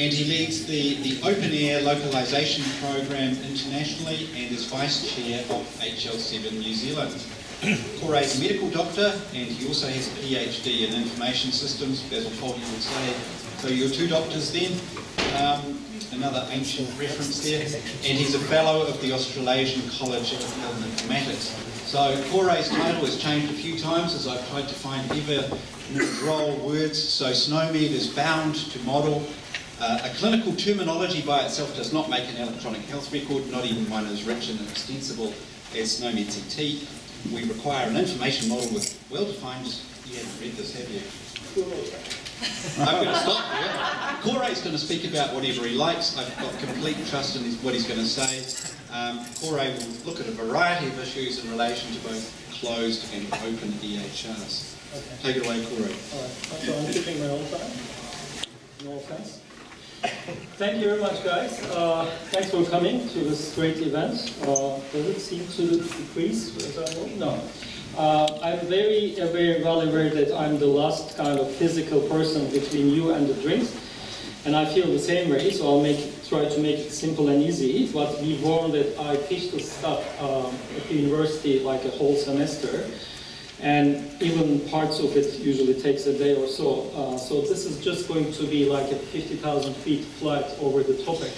and he leads the Open Air Localization Program internationally and is Vice Chair of HL7 New Zealand. Koray is a medical doctor, and he also has a PhD in information systems, Basil Foley would say. So you're two doctors then. Another ancient reference there. And he's a fellow of the Australasian College of Health Informatics. So Koray's title has changed a few times as I've tried to find ever droll words. So SNOMED is bound to model. A clinical terminology by itself does not make an electronic health record, not even one as rich and extensible as SNOMED CT. We require an information model with well-defined... You haven't read this, have you? I'm going to stop there. Koray's going to speak about whatever he likes. I've got complete trust in what he's going to say. Koray will look at a variety of issues in relation to both closed and open EHRs. Okay. Take it away, Koray. All right. So I'm keeping my own time. No offense. Thank you very much, guys. Thanks for coming to this great event. Does it seem to decrease? No. I'm very well aware that I'm the last kind of physical person between you and the drinks, and I feel the same way. So I'll try to make it simple and easy. But be warned that I teach this stuff at the university like a whole semester. And even parts of it usually takes a day or so. So this is just going to be like a 50,000 feet flight over the topic.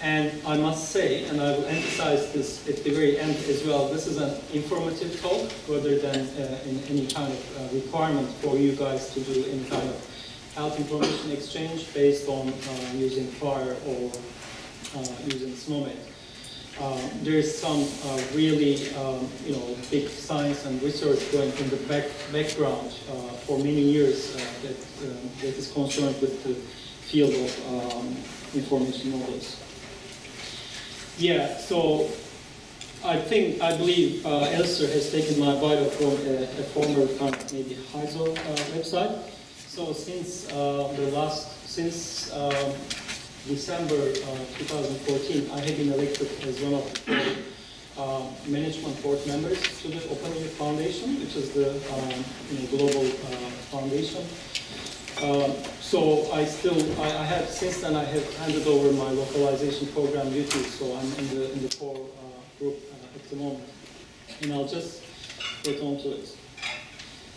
And I must say, and I will emphasize this at the very end as well, this is an informative talk rather than in any kind of requirement for you guys to do any kind of health information exchange based on using FHIR or using SNOMED. There is some really, big science and research going in the background for many years that is concerned with the field of information models. Yeah, so I believe Elster has taken my bio from a former kind of maybe HISO website. So since December 2014, I have been elected as one of the management board members to the Open Air Foundation, which is the global foundation. So since then I have handed over my localization program duties, so I'm in the core group at the moment, and I'll just get on to it.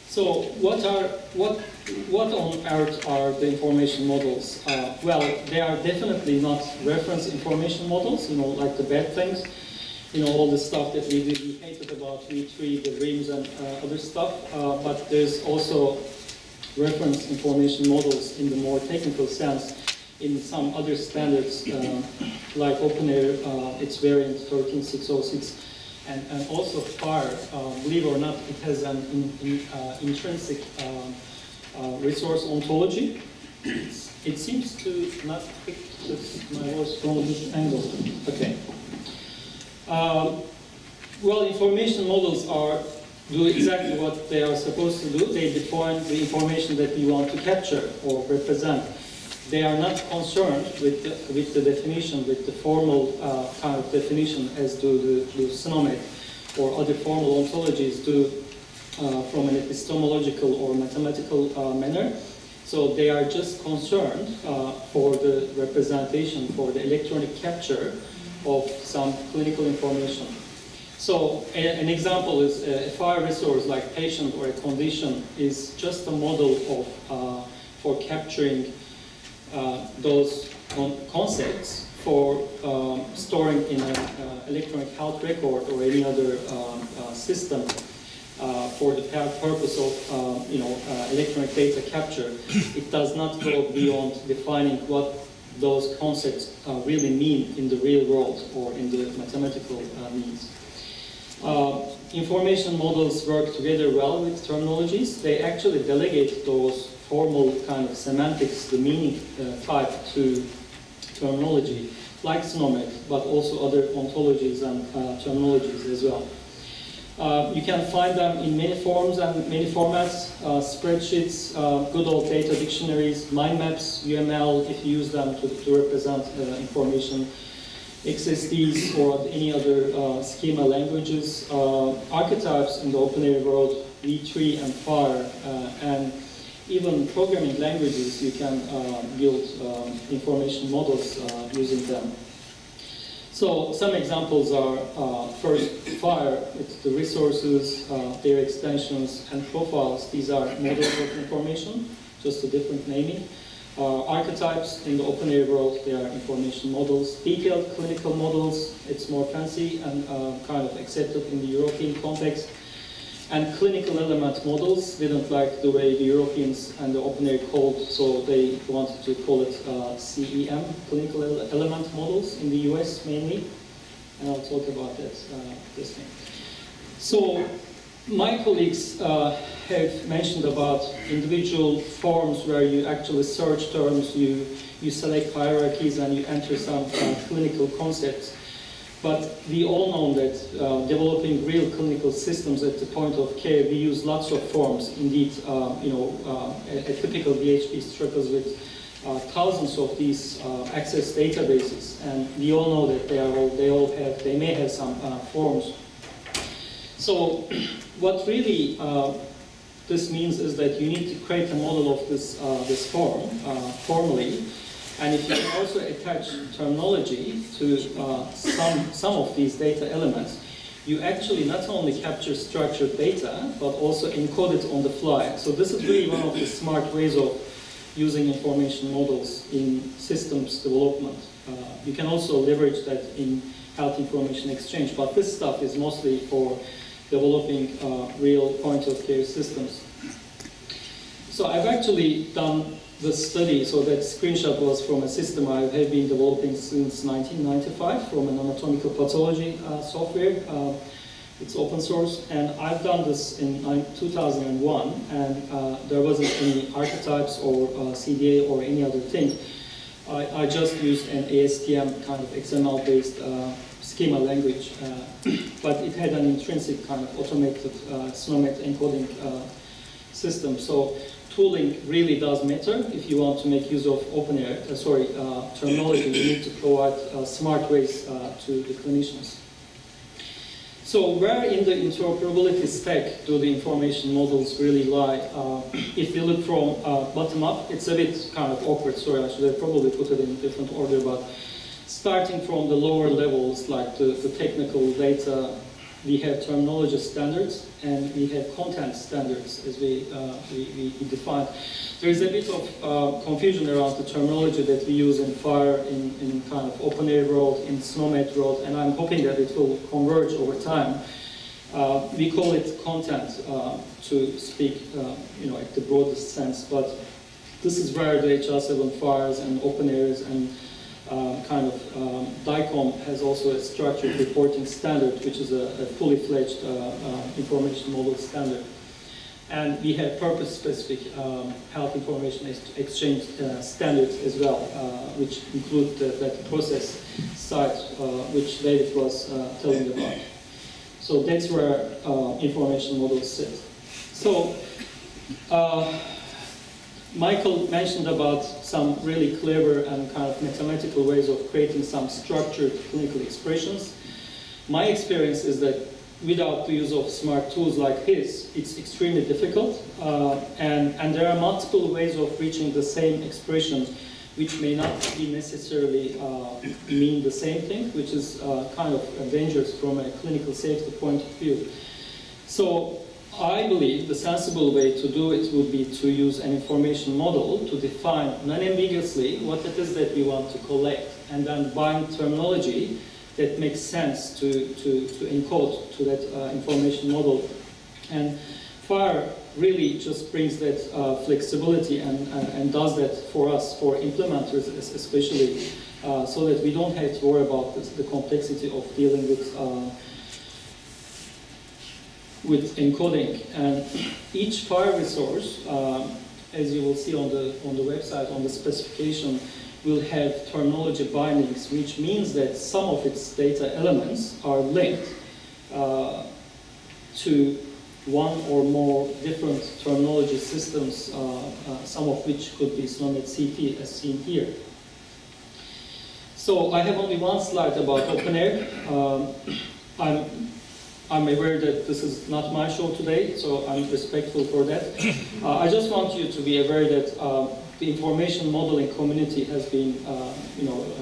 So what on earth are the information models? Well, they are definitely not reference information models, like the bad things, all the stuff that we really hated about V3, the RIMS and other stuff, but there's also reference information models in the more technical sense in some other standards, like OpenAir, its variant 13606, and also FHIR. Believe it or not, it has an intrinsic resource ontology. It seems to not pick my voice from this angle. Okay. Well, information models do exactly what they are supposed to do. They define the information that we want to capture or represent. They are not concerned with the definition, with the formal kind of definition as do the SNOMED or other formal ontologies do from an epistemological or mathematical manner. So they are just concerned for the representation, for the electronic capture of some clinical information. So an example is a FHIR resource like patient or a condition is just a model of for capturing those concepts for storing in an electronic health record or any other system for the purpose of electronic data capture. It does not go beyond defining what those concepts really mean in the real world or in the mathematical means. Information models work together well with terminologies. They actually delegate those formal kind of semantics, the meaning type, to terminology, like SNOMED, but also other ontologies and terminologies as well. You can find them in many forms and many formats, spreadsheets, good old data dictionaries, mind maps, UML, if you use them to represent information, XSDs or any other schema languages, archetypes in the open air world, V3 and FHIR, and even programming languages, you can build information models using them. So some examples are first FHIR, it's the resources, their extensions and profiles. These are models of information, just a different naming. Archetypes in the open air world, they are information models. Detailed clinical models, it's more fancy and kind of accepted in the European context. And clinical element models didn't like the way the Europeans and the open air called, so they wanted to call it CEM, clinical element models in the US mainly. And I'll talk about that this thing. So my colleagues have mentioned about individual forms where you actually search terms, you select hierarchies and you enter some clinical concepts. But we all know that developing real clinical systems at the point of care, we use lots of forms. Indeed, a typical BHP struggles with thousands of these access databases, and we all know that they may have some forms. So, what really this means is that you need to create a model of this form formally. And if you can also attach terminology to some of these data elements, you actually not only capture structured data, but also encode it on the fly. So this is really one of the smart ways of using information models in systems development. You can also leverage that in health information exchange, but this stuff is mostly for developing real point-of-care systems. So I've actually done the study, so that screenshot was from a system I have been developing since 1995 from an anatomical pathology software. It's open source, and I've done this in 2001, and there wasn't any archetypes or CDA or any other thing. I just used an ASTM kind of XML-based schema language, but it had an intrinsic kind of automated SNOMED encoding system. So tooling really does matter if you want to make use of terminology. You need to provide smart ways to the clinicians. So where in the interoperability stack do the information models really lie? If you look from bottom up, it's a bit kind of awkward. Sorry, I should have probably put it in a different order, but starting from the lower levels, like the technical data, we have terminology standards and we have content standards as we defined. There is a bit of confusion around the terminology that we use in FHIR, in kind of open air world, in SNOMED world, and I'm hoping that it will converge over time. We call it content to speak, at the broadest sense, but this is where the HL7 FHIRs and open airs and DICOM has also a structured reporting standard, which is a fully fledged information model standard. And we have purpose-specific health information exchange standards as well, which include that process site, which David was telling about. So that's where information models sit. So Michael mentioned about some really clever and kind of mathematical ways of creating some structured clinical expressions. My experience is that without the use of smart tools like his, it's extremely difficult, and there are multiple ways of reaching the same expression, which may not be necessarily mean the same thing, which is kind of dangerous from a clinical safety point of view. So I believe the sensible way to do it would be to use an information model to define non-ambiguously what it is that we want to collect, and then bind terminology that makes sense to encode to that information model. And FHIR really just brings that flexibility and does that for us, for implementers especially, so that we don't have to worry about the complexity of dealing with encoding. And each FHIR resource, as you will see on the website, on the specification, will have terminology bindings, which means that some of its data elements are linked to one or more different terminology systems, some of which could be SNOMED CT as seen here. So I have only one slide about open air. I'm I'm aware that this is not my show today, so I'm respectful for that. I just want you to be aware that the information modeling community has been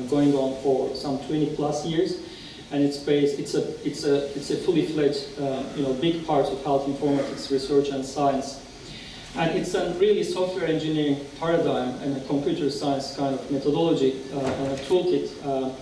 going on for some 20 plus years, and it's a fully fledged big part of health informatics research and science. And it's a really software engineering paradigm and a computer science kind of methodology and a toolkit.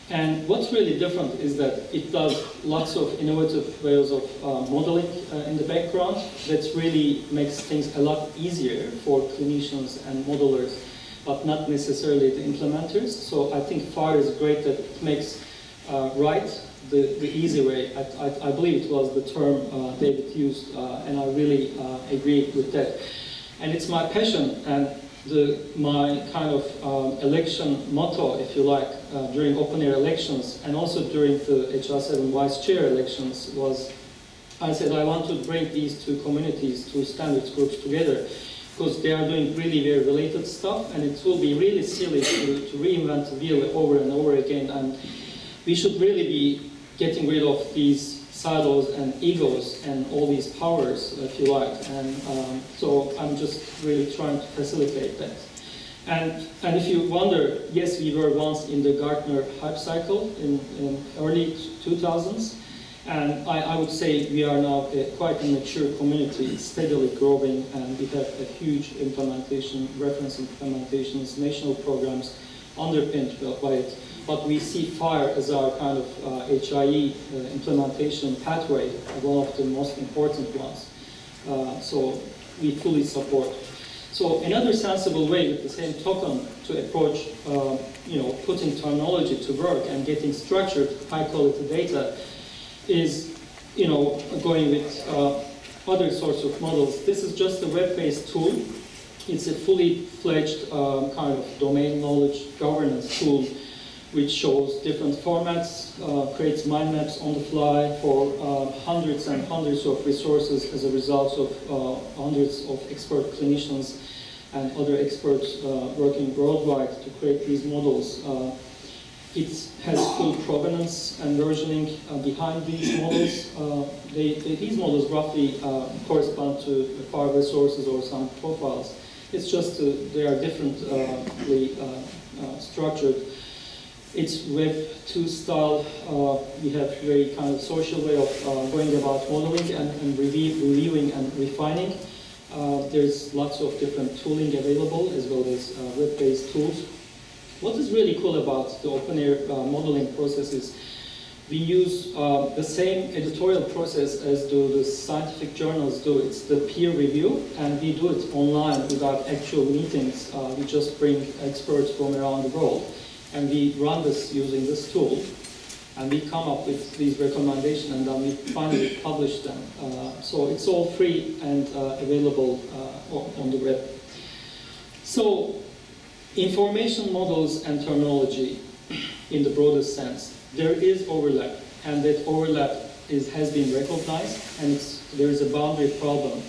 And what's really different is that it does lots of innovative ways of modeling in the background that really makes things a lot easier for clinicians and modelers, but not necessarily the implementers. So I think FHIR is great that it makes the easy way. I believe it was the term David used, and I really agree with that. And it's my passion and my kind of election motto, if you like, during open-air elections and also during the HL7 vice chair elections was, I said I want to bring these two communities, two standards groups together, because they are doing really very related stuff, and it will be really silly to reinvent the wheel over and over again. And we should really be getting rid of these silos and egos and all these powers, if you like. And so I'm just really trying to facilitate that. And if you wonder, yes, we were once in the Gartner hype cycle in early 2000s. And I would say we are now quite a mature community, steadily growing, and we have a huge implementation, reference implementations, national programs underpinned by it. But we see FHIR as our kind of HIE implementation pathway, one of the most important ones. So we fully support. So another sensible way, with the same token, to approach, putting terminology to work and getting structured, high-quality data, is, going with other sorts of models. This is just a web-based tool. It's a fully fledged kind of domain knowledge governance tool, which shows different formats, creates mind maps on the fly for hundreds and hundreds of resources as a result of hundreds of expert clinicians and other experts working worldwide to create these models. It has full provenance and versioning behind these models. These models roughly correspond to FHIR resources or some profiles. It's just they are differently structured. It's Web 2 style. We have very kind of social way of going about modeling and reviewing and refining. There's lots of different tooling available as well as web-based tools. What is really cool about the open-air modeling process is we use the same editorial process as do the scientific journals do. It's the peer review, and we do it online without actual meetings. We just bring experts from around the world, and we run this using this tool, and we come up with these recommendations, and then we finally publish them. So it's all free and available on the web. So information models and terminology, in the broadest sense, there is overlap, and that overlap has been recognized, and there is a boundary problem.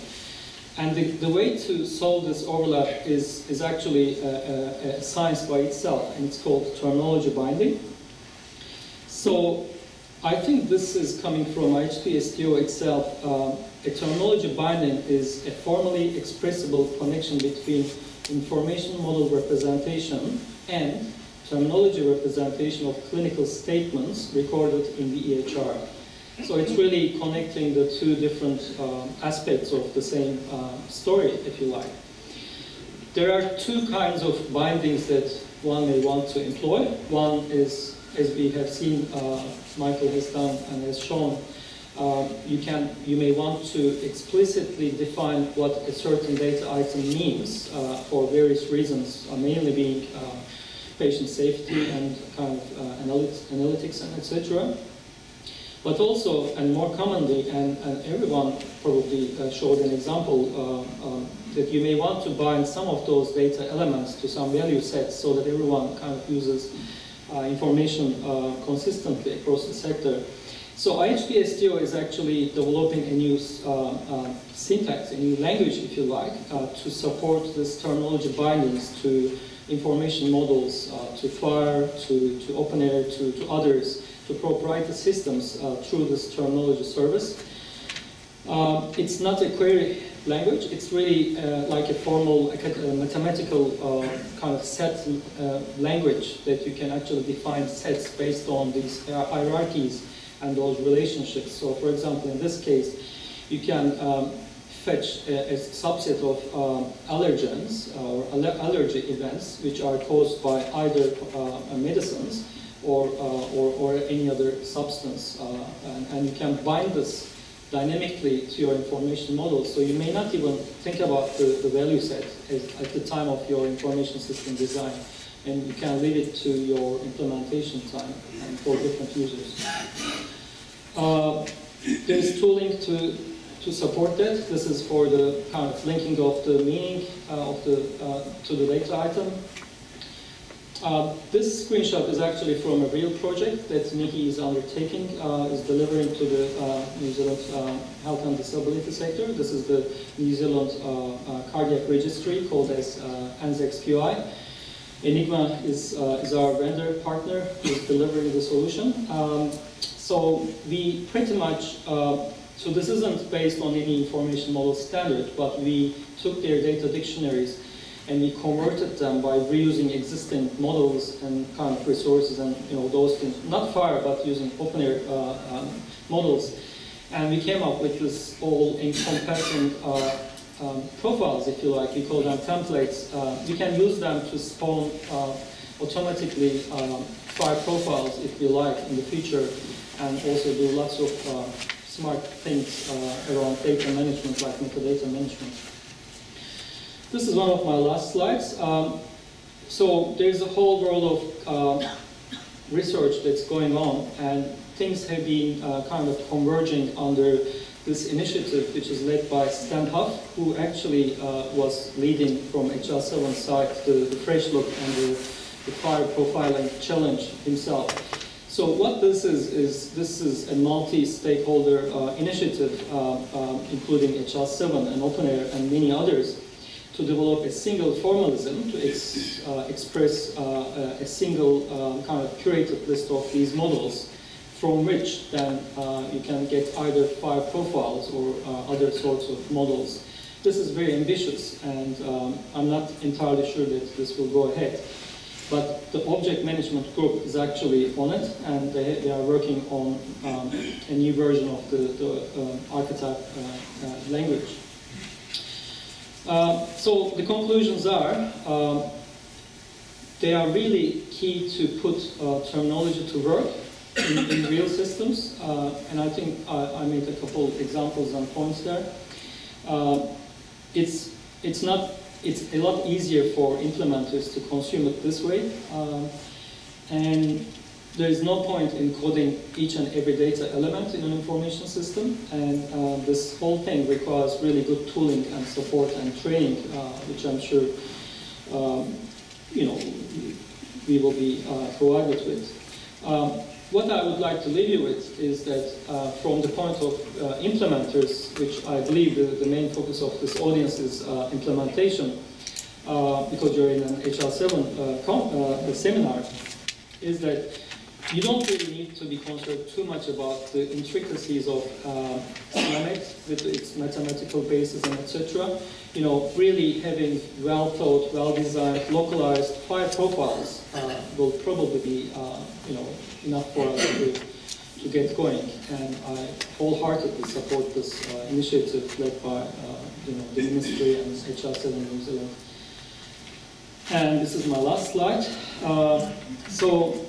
And the way to solve this overlap is actually a science by itself, and it's called terminology binding. So I think this is coming from HPSTO itself. A terminology binding is a formally expressible connection between information model representation and terminology representation of clinical statements recorded in the EHR. So it's really connecting the two different aspects of the same story, if you like. There are two kinds of bindings that one may want to employ. One is, as we have seen, Michael has done and has shown, you may want to explicitly define what a certain data item means for various reasons, mainly being patient safety and kind of analytics and etc. But also, and more commonly, and everyone probably showed an example, that you may want to bind some of those data elements to some value sets so that everyone kind of uses information consistently across the sector. So HPSTO is actually developing a new syntax, a new language, if you like, to support this terminology bindings to information models, to FHIR, to OpenAir, to others, to proprietary systems through this terminology service. It's not a query language, it's really like a formal mathematical kind of set language that you can actually define sets based on these hierarchies and those relationships. So for example, in this case, you can fetch a subset of allergens or allergy events which are caused by either medicines or any other substance, and you can bind this dynamically to your information model, so you may not even think about the value set at the time of your information system design, and you can leave it to your implementation time and for different users. There's tooling to support that. This is for the kind of linking of the meaning to the data item. This screenshot is actually from a real project that Nikki is undertaking, is delivering to the New Zealand health and disability sector. This is the New Zealand cardiac registry called as NZXQI. Enigma is our vendor partner who is delivering the solution. So we pretty much, so this isn't based on any information model standard, but we took their data dictionaries and we converted them by reusing existing models and kind of resources and those things. Not FHIR, but using open-air models. And we came up with this all-encompassing profiles, if you like. We call them templates. You can use them to spawn automatically FHIR profiles, if you like, in the future, and also do lots of smart things around data management, like metadata management. This is one of my last slides. So there's a whole world of research that's going on, and things have been kind of converging under this initiative, which is led by Stan Huff, who actually was leading from HL7 side the fresh look and the FHIR profiling challenge himself. So what this is a multi-stakeholder initiative, including HL7 and OpenAir and many others, to develop a single formalism to express a single kind of curated list of these models, from which then you can get either FHIR profiles or other sorts of models. This is very ambitious, and I'm not entirely sure that this will go ahead. But the object management group is actually on it, and they are working on a new version of the archetype language. So the conclusions are, they are really key to put terminology to work in real systems, and I think I made a couple examples and points there. It's a lot easier for implementers to consume it this way, and there is no point in coding each and every data element in an information system, and this whole thing requires really good tooling and support and training, which I'm sure we will be provided with. What I would like to leave you with is that from the point of implementers, which I believe the main focus of this audience is implementation, because you're in an HL7 seminar, is that you don't really need to be concerned too much about the intricacies of SNOMED with its mathematical basis and etc. Really having well-thought, well-designed, localized FHIR profiles will probably be enough for us to get going. And I wholeheartedly support this initiative led by the Ministry and HL7 New Zealand. And this is my last slide. So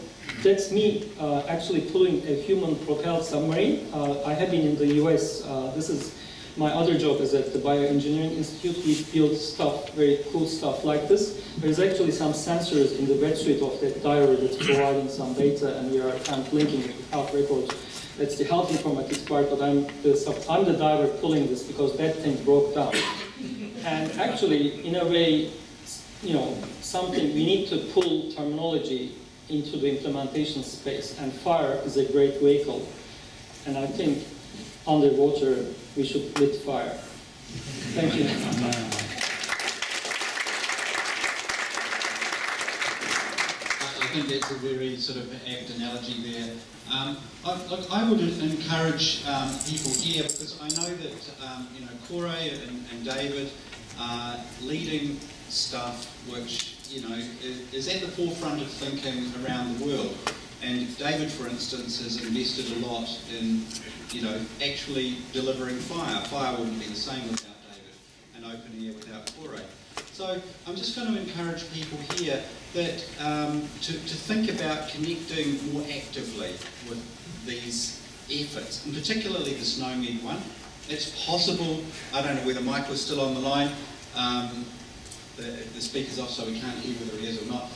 that's me actually pulling a human-propelled submarine. I have been in the US. This is my other job is at the Bioengineering Institute. We build stuff, very cool stuff like this. There's actually some sensors in the wetsuit of that diary that's providing some data, and we are kind of linking it with health records. That's the health informatics part, but I'm the diver pulling this because that thing broke down. And actually, in a way, something we need to pull terminology into the implementation space, and FHIR is a great vehicle. And I think underwater we should lit FHIR. Thank you. think that's a very sort of apt analogy there. Look, I would encourage people here, because I know that you know, Koray and David are leading stuff which, you know, is at the forefront of thinking around the world. And David, for instance, has invested a lot in, you know, actually delivering FHIR. FHIR wouldn't be the same without David, and open air without Koray. So I'm just going to encourage people here that to think about connecting more actively with these efforts, and particularly the SNOMED one. It's possible, I don't know whether Mike was still on the line, the speaker's off so we can't hear whether he is or not.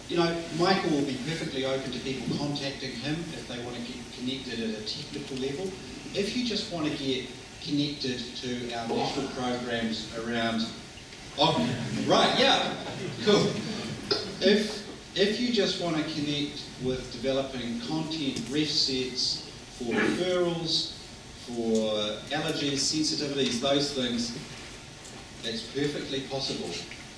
You know, Michael will be perfectly open to people contacting him if they want to get connected at a technical level. If you just want to get connected to our national programs around, oh, right, yeah, cool. If you just want to connect with developing content ref sets for referrals, for allergies, sensitivities, those things, it's perfectly possible.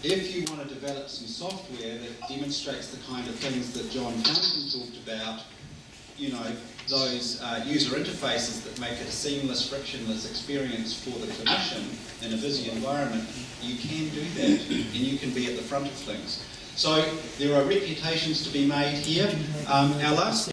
If you want to develop some software that demonstrates the kind of things that John Fountain talked about, you know, those user interfaces that make it a seamless, frictionless experience for the clinician in a busy environment, you can do that, and you can be at the front of things. So there are reputations to be made here. Our last